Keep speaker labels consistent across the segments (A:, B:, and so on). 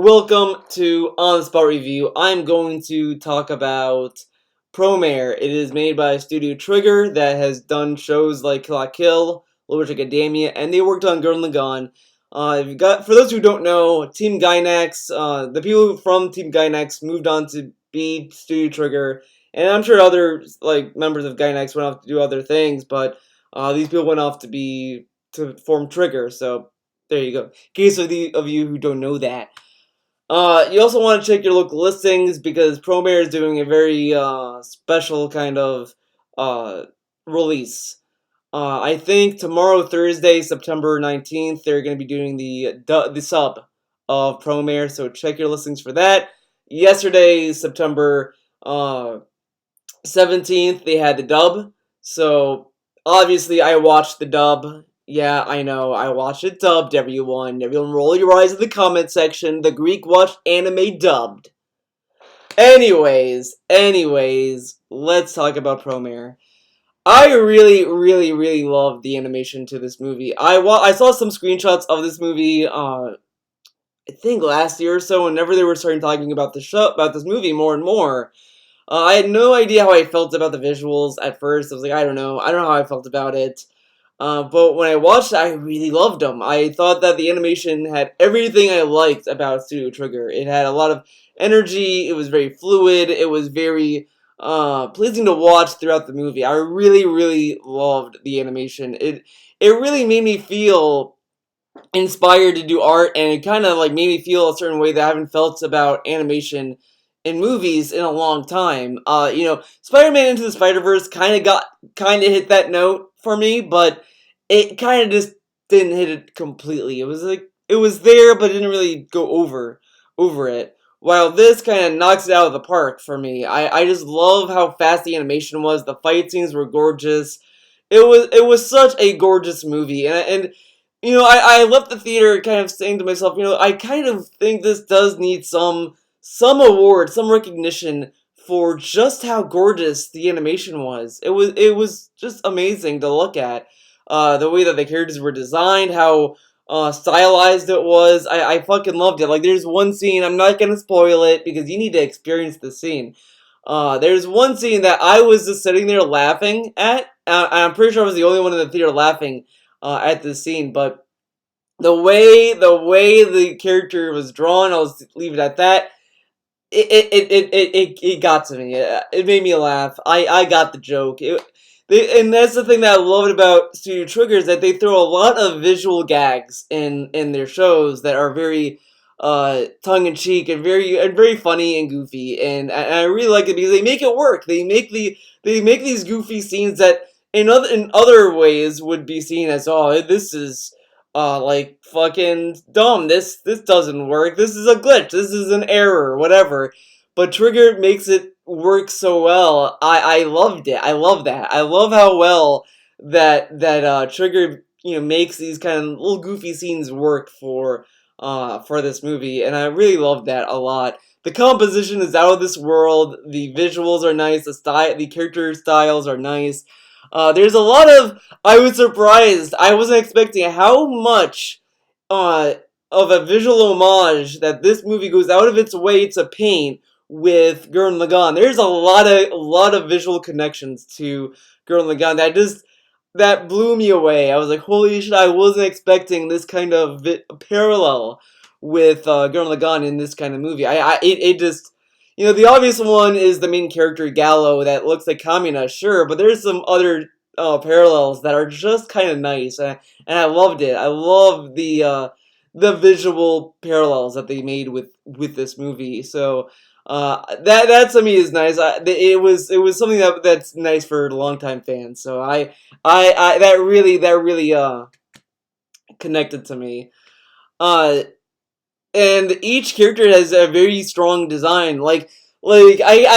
A: Welcome to On the Spot Review. I'm going to talk about Promare. It is made by Studio Trigger that has done shows like Kill la Kill, Little Witch Academia, and they worked on Gurren Lagann. For those who don't know, Team Gainax, the people from Team Gainax moved on to be Studio Trigger, and I'm sure other members of Gainax went off to do other things, but these people went off to form Trigger. So there you go. In case of you who don't know that. You also want to check your local listings because Promare is doing a very special kind of release. I think tomorrow, Thursday, September 19th, they're going to be doing the sub of Promare, so check your listings for that. Yesterday, September 17th, they had the dub, so obviously I watched the dub. Yeah, I know, I watched it dubbed, everyone. Everyone roll your eyes in the comment section. The Greek watched anime dubbed. Anyways, let's talk about Promare. I really love the animation to this movie. I saw some screenshots of this movie, I think last year or so, whenever they were starting talking about about this movie more and more. I had no idea how I felt about the visuals at first. I was like, I don't know how I felt about it. But when I watched it, I really loved them. I thought that the animation had everything I liked about Studio Trigger. It had a lot of energy, it was very fluid, it was very pleasing to watch throughout the movie. I really loved the animation. It really made me feel inspired to do art, and it kind of made me feel a certain way that I haven't felt about animation in movies in a long time. Spider-Man Into the Spider-Verse kind of hit that note for me, but it kind of just didn't hit it completely. It was it was there, but it didn't really go over it. While this kind of knocks it out of the park for me. I just love how fast the animation was. The fight scenes were gorgeous. It was such a gorgeous movie, and I left the theater kind of saying to myself, I kind of think this does need some award, some recognition for just how gorgeous the animation was. It was just amazing to look at. The way that the characters were designed, how stylized it was. I fucking loved it. Like, there's one scene, I'm not gonna spoil it because you need to experience the scene. There's one scene that I was just sitting there laughing at. I'm pretty sure I was the only one in the theater laughing at this scene, but the way the character was drawn, I'll just leave it at that. It got to me. It made me laugh. I got the joke. And that's the thing that I loved about Studio Trigger is that they throw a lot of visual gags in their shows that are very tongue in cheek and very funny and goofy, and I really like it because they make it work. They make these goofy scenes that in other ways would be seen as, oh, this is like fucking dumb. This doesn't work. This is a glitch. This is an error. Whatever. But Trigger makes it work so well. I loved it. I love that. I love how well that Trigger makes these kind of little goofy scenes work for this movie, and I really loved that a lot. The composition is out of this world. The visuals are nice. The character styles are nice. There's a lot of. I was surprised. I wasn't expecting how much uh, of a visual homage that this movie goes out of its way to paint with Gurren Lagann. There's a lot of visual connections to Gurren Lagann that blew me away. I was like, holy shit! I wasn't expecting this kind of parallel with Gurren Lagann in this kind of movie. It just. The obvious one is the main character, Gallo, that looks like Kamina, sure, but there's some other parallels that are just kind of nice, and I loved it. I love the visual parallels that they made with this movie. So that to me is nice. It was something that's nice for longtime fans. So I that really connected to me. Uh, and each character has a very strong design. I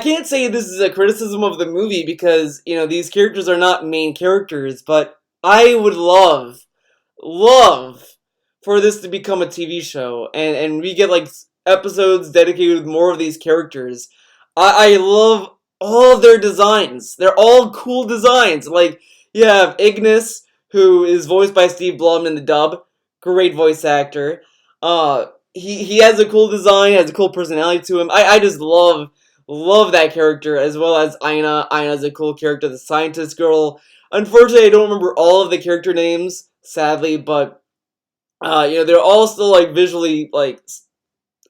A: can't say this is a criticism of the movie because these characters are not main characters, but I would love for this to become a TV show, and we get episodes dedicated with more of these characters. I love all of their designs. They're all cool designs. Like, you have Ignis, who is voiced by Steve Blum in the dub, great voice actor. he has a cool design, has a cool personality to him. I just love that character, as well as Aina. Aina's a cool character, the scientist girl. Unfortunately, I don't remember all of the character names, sadly, but they're all still like visually like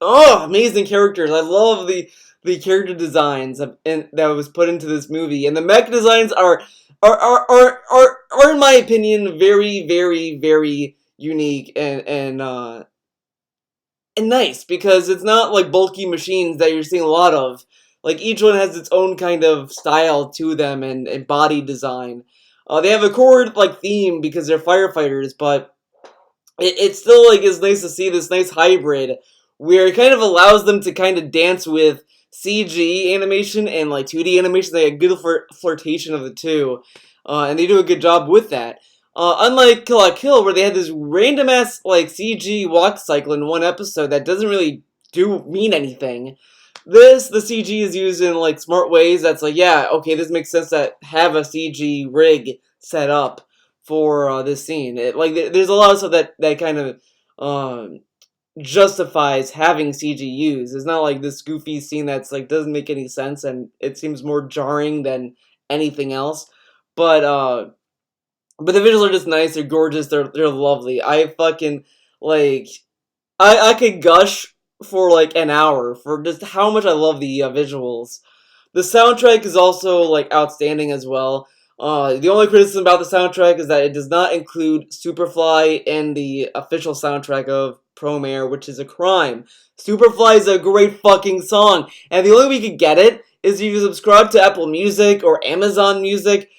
A: amazing characters. I love the character designs that was put into this movie, and the mech designs are in my opinion very very unique and nice, because it's not like bulky machines that you're seeing a lot of. Like each one has its own kind of style to them and body design. They have a core like theme because they're firefighters, but it still like is nice to see this nice hybrid where it kind of allows them to kind of dance with CG animation and like 2D animation. They have a good flirtation of the two, and they do a good job with that. Unlike Kill la Kill, where they had this random ass like CG walk cycle in one episode that doesn't really do mean anything. The CG is used in like smart ways. That's like, yeah, okay, this makes sense that have a CG rig set up for this scene. There's a lot of stuff that kind of um, justifies having CG used. It's not like this goofy scene that's like doesn't make any sense and it seems more jarring than anything else. But uh, but the visuals are just nice. They're gorgeous. They're lovely. I fucking like. I could gush for like an hour for just how much I love the visuals. The soundtrack is also like outstanding as well. The only criticism about the soundtrack is that it does not include Superfly in the official soundtrack of Promare, which is a crime. Superfly is a great fucking song, and the only way you can get it is if you subscribe to Apple Music or Amazon Music.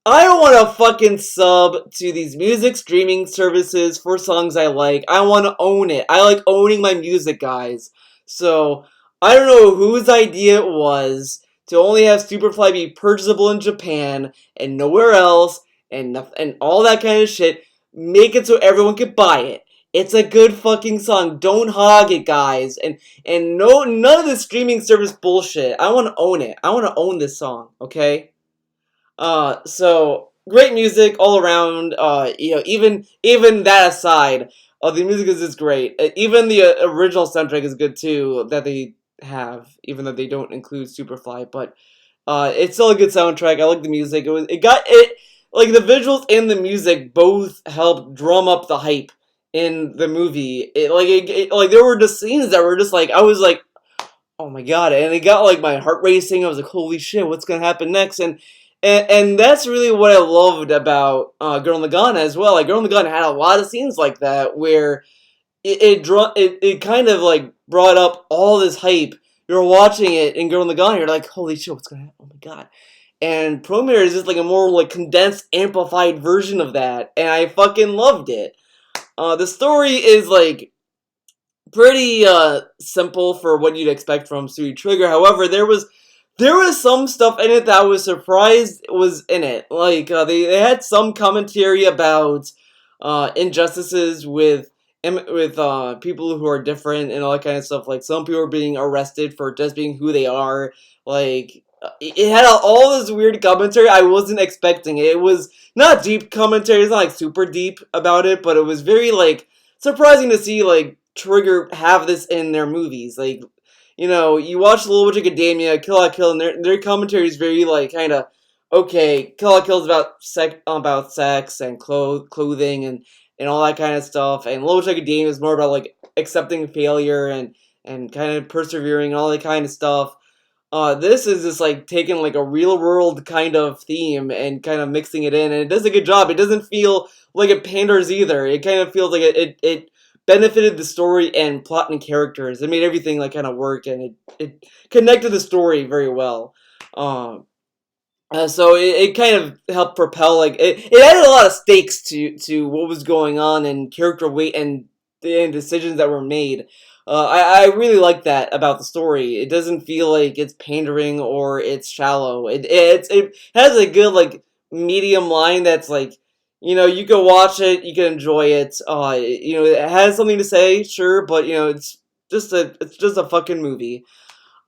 A: I don't want to fucking sub to these music streaming services for songs I like. I want to own it. I like owning my music, guys. So, I don't know whose idea it was to only have Superfly be purchasable in Japan and nowhere else and all that kind of shit. Make it so everyone can buy it. It's a good fucking song. Don't hog it, guys. And no, none of this streaming service bullshit. I want to own it. I want to own this song, okay? So great music all around. Even that aside, the music is just great. Even the original soundtrack is good too that they have, even though they don't include Superfly. But it's still a good soundtrack. I like the music. It got it like the visuals and the music both helped drum up the hype in the movie. Like there were just scenes that were just like I was like, oh my god, and it got like my heart racing. I was like, holy shit, what's gonna happen next? And that's really what I loved about Girl in the Gun as well. Like Girl in the Gun had a lot of scenes like that where it kind of like brought up all this hype. You're watching it in Girl in the Gun, you're like, holy shit, what's gonna happen? Oh my god. And Promare is just like a more like condensed, amplified version of that, and I fucking loved it. The story is like pretty simple for what you'd expect from Studio Trigger. However, there was some stuff in it that I was surprised was in it. Like they had some commentary about injustices with people who are different and all that kind of stuff. Like some people are being arrested for just being who they are. Like it had all this weird commentary I wasn't expecting. It was not deep commentary. It's not like super deep about it, but it was very like surprising to see like Trigger have this in their movies. Like you watch Little Witch Academia, Kill la Kill, and their commentary is very like kind of okay. Kill la Kill is about sex and clothing and all that kind of stuff, and Little Witch Academia is more about like accepting failure and kind of persevering and all that kind of stuff. This is just like taking like a real world kind of theme and kind of mixing it in, and it does a good job. It doesn't feel like it panders either. It kind of feels like it benefited the story and plot and characters. It made everything like kind of work, and it connected the story very well. Um, so it kind of helped propel like it added a lot of stakes to what was going on and character weight and decisions that were made. I really like that about the story. It doesn't feel like it's pandering or it's shallow. It has a good like medium line that's like you can watch it, you can enjoy it. It has something to say, sure, but it's just a fucking movie.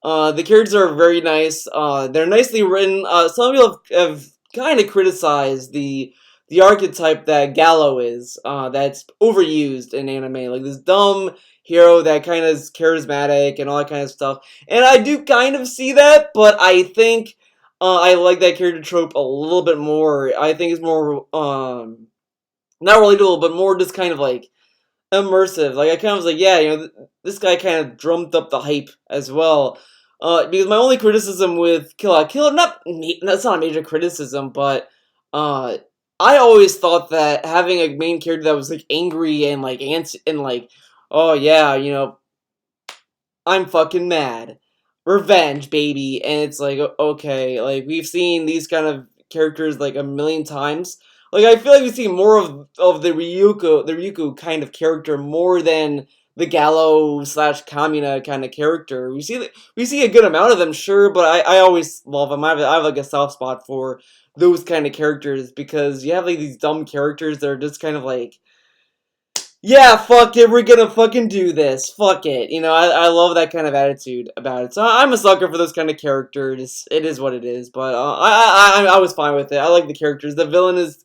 A: The characters are very nice. They're nicely written. Some people have kind of criticized the archetype that Gallo is. That's overused in anime. Like this dumb hero that kind of is charismatic and all that kind of stuff. And I do kind of see that, but I think I like that character trope a little bit more. I think it's more not relatable, but more just kind of like immersive. Like I kind of was like, yeah, this guy kind of drummed up the hype as well. Because my only criticism with Kill La Kill, that's not a major criticism, but uh, I always thought that having a main character that was like angry and like and like, oh yeah, I'm fucking mad. Revenge, baby. And it's like, okay, like we've seen these kind of characters like a million times. Like I feel like we see more of the Ryuko kind of character more than the Gallo slash Kamina kind of character. We see a good amount of them, sure, but I always love them. I have like a soft spot for those kind of characters because you have like these dumb characters that are just kind of like, yeah, fuck it, we're gonna fucking do this. Fuck it. I love that kind of attitude about it. So I'm a sucker for those kind of characters. It is what it is, but I was fine with it. I like the characters. The villain is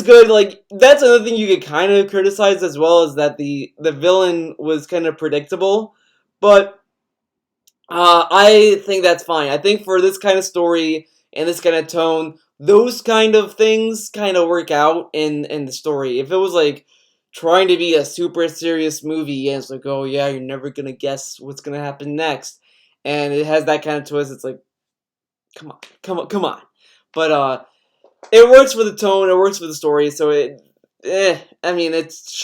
A: good. Like that's another thing you could kind of criticize as well is that the villain was kind of predictable, but I think that's fine. I think for this kind of story and this kind of tone, those kind of things kind of work out in the story. If it was like trying to be a super serious movie and it's like, oh yeah, you're never gonna guess what's gonna happen next, and it has that kind of twist, it's like, come on, come on, come on. But it works for the tone, it works for the story, so I mean, it's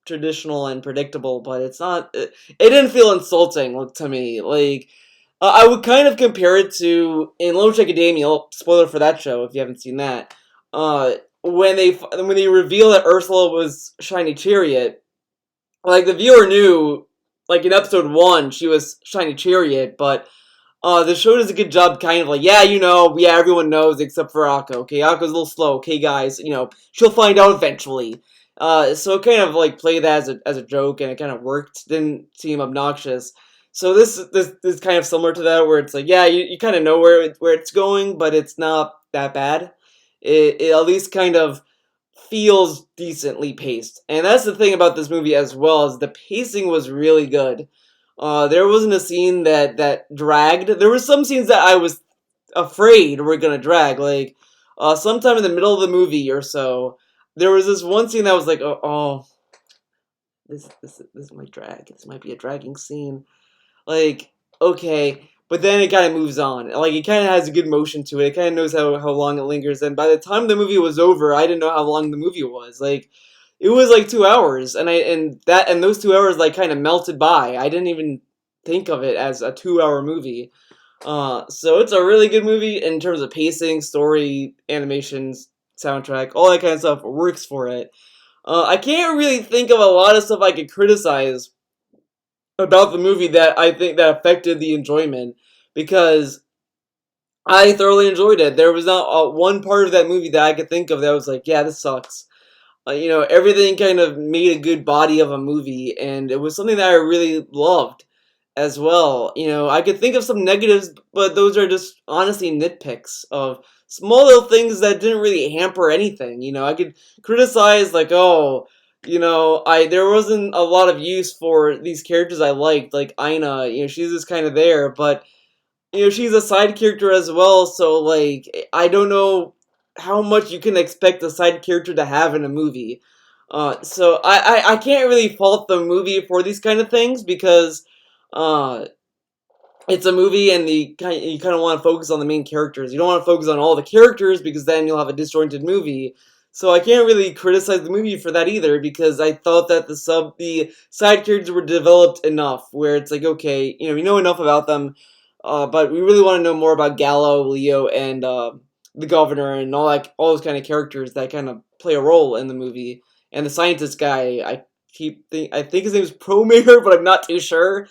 A: traditional and predictable, but it's not. It didn't feel insulting to me. Like I would kind of compare it to in Lone Academia. Spoiler for that show if you haven't seen that. When they reveal that Ursula was Shiny Chariot, like the viewer knew, like in episode one, she was Shiny Chariot, but the show does a good job kind of like, yeah, yeah, everyone knows except for Akko. Okay, Akko's a little slow. Okay, guys, she'll find out eventually. So it kind of like played that as a joke, and it kind of worked. Didn't seem obnoxious. So this is kind of similar to that, where it's like, yeah, you kind of know where it's going, but it's not that bad. It at least kind of feels decently paced. And that's the thing about this movie as well, is the pacing was really good. There wasn't a scene that dragged. There were some scenes that I was afraid were gonna drag. Like, sometime in the middle of the movie or so, there was this one scene that was like, oh, this might drag. This might be a dragging scene. Like, okay, but then it kind of moves on. Like, it kind of has a good motion to it. It kind of knows how long it lingers. And by the time the movie was over, I didn't know how long the movie was. Like, it was like 2 hours, and those 2 hours like kind of melted by. I didn't even think of it as a 2 hour movie. So it's a really good movie in terms of pacing, story, animations, soundtrack, all that kind of stuff works for it. I can't really think of a lot of stuff I could criticize about the movie that I think that affected the enjoyment because I thoroughly enjoyed it. There was not one part of that movie that I could think of that was like, yeah, this sucks. Everything kind of made a good body of a movie, and it was something that I really loved as well. I could think of some negatives, but those are just honestly nitpicks of small little things that didn't really hamper anything. I could criticize like, oh, I there wasn't a lot of use for these characters I liked, like Aina. She's just kind of there, but she's a side character as well, so like I don't know how much you can expect a side character to have in a movie. So I can't really fault the movie for these kind of things because uh, it's a movie and you kind of want to focus on the main characters. You don't want to focus on all the characters because then you'll have a disjointed movie. So I can't really criticize the movie for that either because I thought that the side characters were developed enough where it's like, okay, we know enough about them, but we really want to know more about Gallo, Leo, and the governor and all those kind of characters that kind of play a role in the movie. And the scientist guy, I think his name is Promare, but I'm not too sure.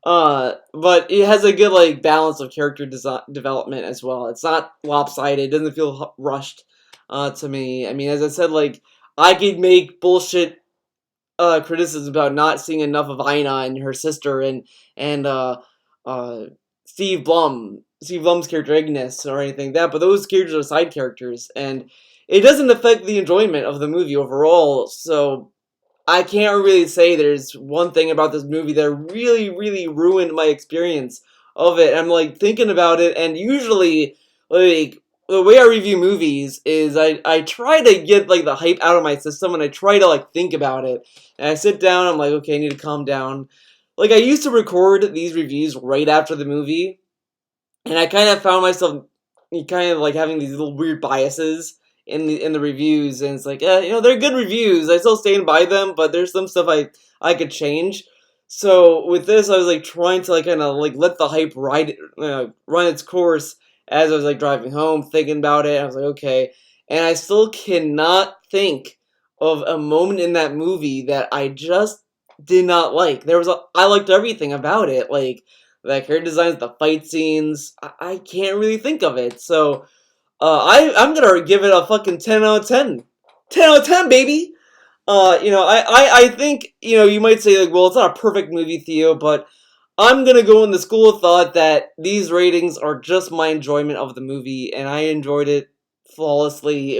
A: But it has a good like balance of character development as well. It's not lopsided. It doesn't feel rushed. To me, I mean, as I said, like I could make bullshit criticisms about not seeing enough of Aina and her sister and uh Steve Blum's character Ignis or anything like that, but those characters are side characters and it doesn't affect the enjoyment of the movie overall. So I can't really say there's one thing about this movie that really, really ruined my experience of it. I'm like thinking about it, and usually, like the way I review movies is I try to get like the hype out of my system, and I try to like think about it. And I sit down, I'm like, okay, I need to calm down. Like I used to record these reviews right after the movie, and I kind of found myself kind of like having these little weird biases in the reviews, and it's like, they're good reviews. I still stand by them, but there's some stuff I could change. So with this, I was like trying to like kind of like let the hype run its course as I was like driving home, thinking about it. I was like, okay, and I still cannot think of a moment in that movie that I just did not like. I liked everything about it, like the character designs, the fight scenes. I can't really think of it. So I'm gonna give it a fucking 10 out of 10. 10 out of 10, baby. I think you might say like, well, it's not a perfect movie, Theo, but I'm gonna go in the school of thought that these ratings are just my enjoyment of the movie, and I enjoyed it flawlessly.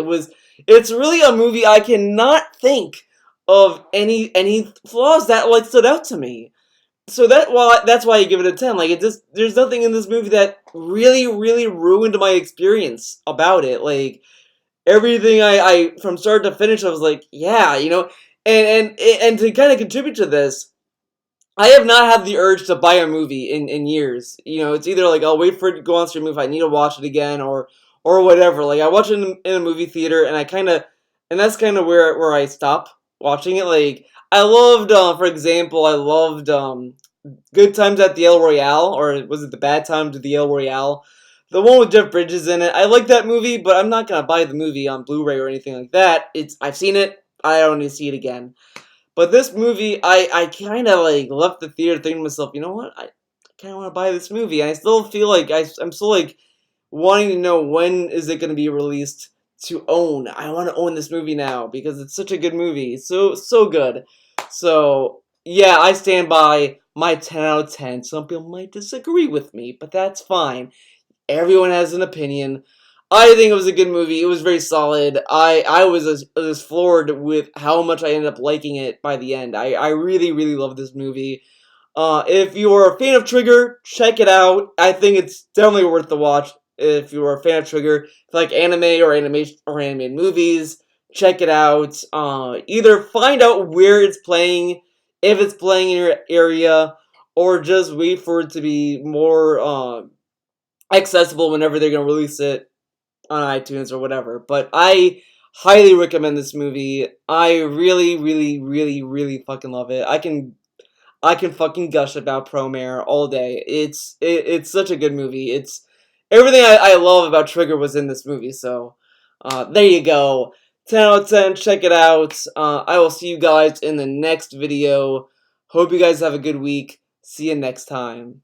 A: It's really a movie I cannot think of any flaws that like stood out to me. So that's why I give it a 10. Like, it just there's nothing in this movie that really really ruined my experience about it. Like everything I from start to finish, I was like, yeah, and to kind of contribute to this, I have not had the urge to buy a movie in years. It's either like I'll wait for it to go on stream if I need to watch it again, or whatever. Like I watch it in a movie theater, and that's kind of where I stop watching it. Like I loved, for example, I loved Good Times at the El Royale, or was it The Bad Times at the El Royale? The one with Jeff Bridges in it. I like that movie, but I'm not gonna buy the movie on Blu-ray or anything like that. I've seen it. I don't need to see it again. But this movie, I kind of like left the theater thinking to myself, you know what? I kind of want to buy this movie. I still feel like I'm still like wanting to know when is it going to be released to own. I want to own this movie now because it's such a good movie. So good. So yeah, I stand by my 10 out of 10. Some people might disagree with me, but that's fine. Everyone has an opinion. I think it was a good movie. It was very solid. I was as floored with how much I ended up liking it by the end. I really, really love this movie. If you're a fan of Trigger, check it out. I think it's definitely worth the watch. If you're a fan of Trigger, if you like anime or animation or animated movies, check it out. Either find out where it's playing, if it's playing in your area, or just wait for it to be more accessible whenever they're gonna release it on iTunes or whatever. But I highly recommend this movie. I really, really, really, really fucking love it. I can fucking gush about Promare all day. It's such a good movie. It's everything I love about Trigger was in this movie. So there you go. 10 out of 10. Check it out. I will see you guys in the next video. Hope you guys have a good week. See you next time.